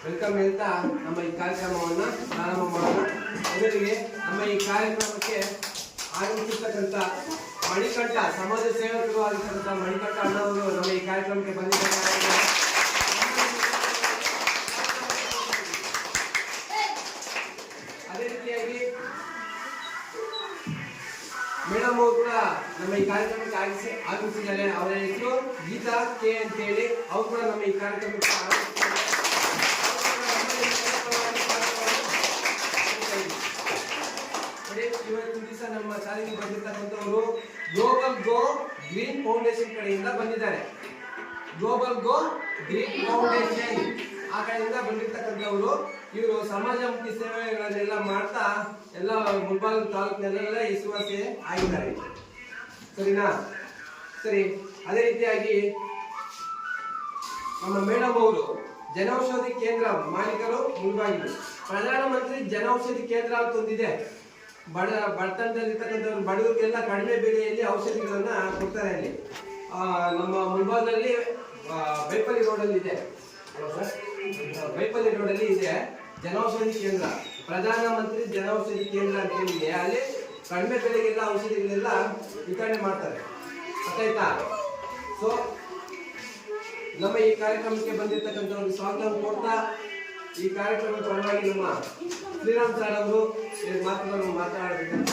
Welcome ಹೇಳ್ತಾ ನಮ್ಮ ಈ ಕಾರ್ಯಕ್ರಮವನ್ನು ಪ್ರಾರಂಭ ಮಾಡೋಣ. ಮೊದಲಿಗೆ ನಮ್ಮ ಈ ಕಾರ್ಯಕ್ರಮಕ್ಕೆ ಆಗಮಿಸಿರ್ತಕ್ಕಂಥ ಮಣಿಕಂಠ ಸಮಾಜ ಸೇವಕರು ಆಗಿರ್ತಕ್ಕಂಥ ಮಣಿಕಂಠ ಅಣ್ಣವರು ನಮ್ಮ ಈ ಕಾರ್ಯಕ್ರಮಕ್ಕೆ ಬಂದಿದ್ದಾರೆ. ಅದೇ ರೀತಿಯಾಗಿ ಮೇಡಮ್ ಅವರು ಕೂಡ ನಮ್ಮ ಈ ಕಾರ್ಯಕ್ರಮಕ್ಕೆ ಆಗಮಿಸಿದ್ದಾರೆ. ಅವರ ಹೆಸರು ಗೀತಾ ಕೆ ಅಂತ ಹೇಳಿ. ಅವರು ಕೂಡ ನಮ್ಮ ಈ ಕಾರ್ಯಕ್ರಮಕ್ಕೆ ಇವತ್ತು ದಿವಸ ನಮ್ಮ ಶಾಲೆಗೆ ಬಂದಿರ್ತಕ್ಕಂಥವರು ಗ್ಲೋಬಲ್ ಗೋ ಗ್ರೀನ್ ಫೌಂಡೇಶನ್ ಕಡೆಯಿಂದ ಬಂದಿದ್ದಾರೆ. ಗ್ಲೋಬಲ್ ಗೋ ಗ್ರೀನ್ ಫೌಂಡೇಶನ್ ಆ ಕಡೆಯಿಂದ ಬಂದಿರ್ತಕ್ಕಂಥವರು. ಇವರು ಸಮಾಜಮುಖಿ ಸೇವೆಗಳನ್ನೆಲ್ಲ ಮಾಡ್ತಾ ಎಲ್ಲ ಮುಲ್ಬಾಲ್ ತಾಲೂಕಿನಲ್ಲೆಲ್ಲ ಹೆಸರುವಾಸಿ ಆಗಿದ್ದಾರೆ. ಸರಿನಾ? ಸರಿ. ಅದೇ ರೀತಿಯಾಗಿ ನಮ್ಮ ಮೇಡಮ್ ಅವರು ಜನೌಷಧಿ ಕೇಂದ್ರ ಮಾಲೀಕರು ಮುಲ್ಬಾಗಿಲು. ಪ್ರಧಾನಮಂತ್ರಿ ಜನೌಷಧಿ ಕೇಂದ್ರ ಅಂತ ಒಂದಿದೆ. ಬಡತನದಲ್ಲಿರ್ತಕ್ಕಂಥವ್ರು ಬಡವರಿಗೆಲ್ಲ ಕಡಿಮೆ ಬೆಲೆಯಲ್ಲಿ ಔಷಧಿಗಳನ್ನ ಕೊಡ್ತಾರೆ. ಅಲ್ಲಿ ನಮ್ಮ ಮುಲ್ಬಾಗ್ನಲ್ಲಿ ಬೈಪಲ್ಲಿ ರೋಡಲ್ಲಿ ಇದೆ. ಬೈಪಲ್ಲಿ ರೋಡಲ್ಲಿ ಇದೆ ಜನೌಷಧಿ ಕೇಂದ್ರ. ಪ್ರಧಾನಮಂತ್ರಿ ಜನೌಷಧಿ ಕೇಂದ್ರ ಅಂತ ಹೇಳಿದೆ. ಅಲ್ಲಿ ಕಡಿಮೆ ಬೆಲೆಗೆಲ್ಲ ಔಷಧಿಗಳೆಲ್ಲ ವಿತರಣೆ ಮಾಡ್ತಾರೆ. ಗೊತ್ತಾಯ್ತಾ? ಸೊ ನಮ್ಮ ಈ ಕಾರ್ಯಕ್ರಮಕ್ಕೆ ಬಂದಿರತಕ್ಕಂಥವ್ರಿಗೆ ಸ್ವಾಗತ ಕೊಡ್ತಾ ಈ ಕಾರ್ಯಕ್ರಮದ ಪರವಾಗಿ ನಮ್ಮ ಶ್ರೀರಾಮ್ ಸರ್ ಅವರು ಮಾತುಗಳನ್ನು ಮಾತನಾಡಬೇಕಂತ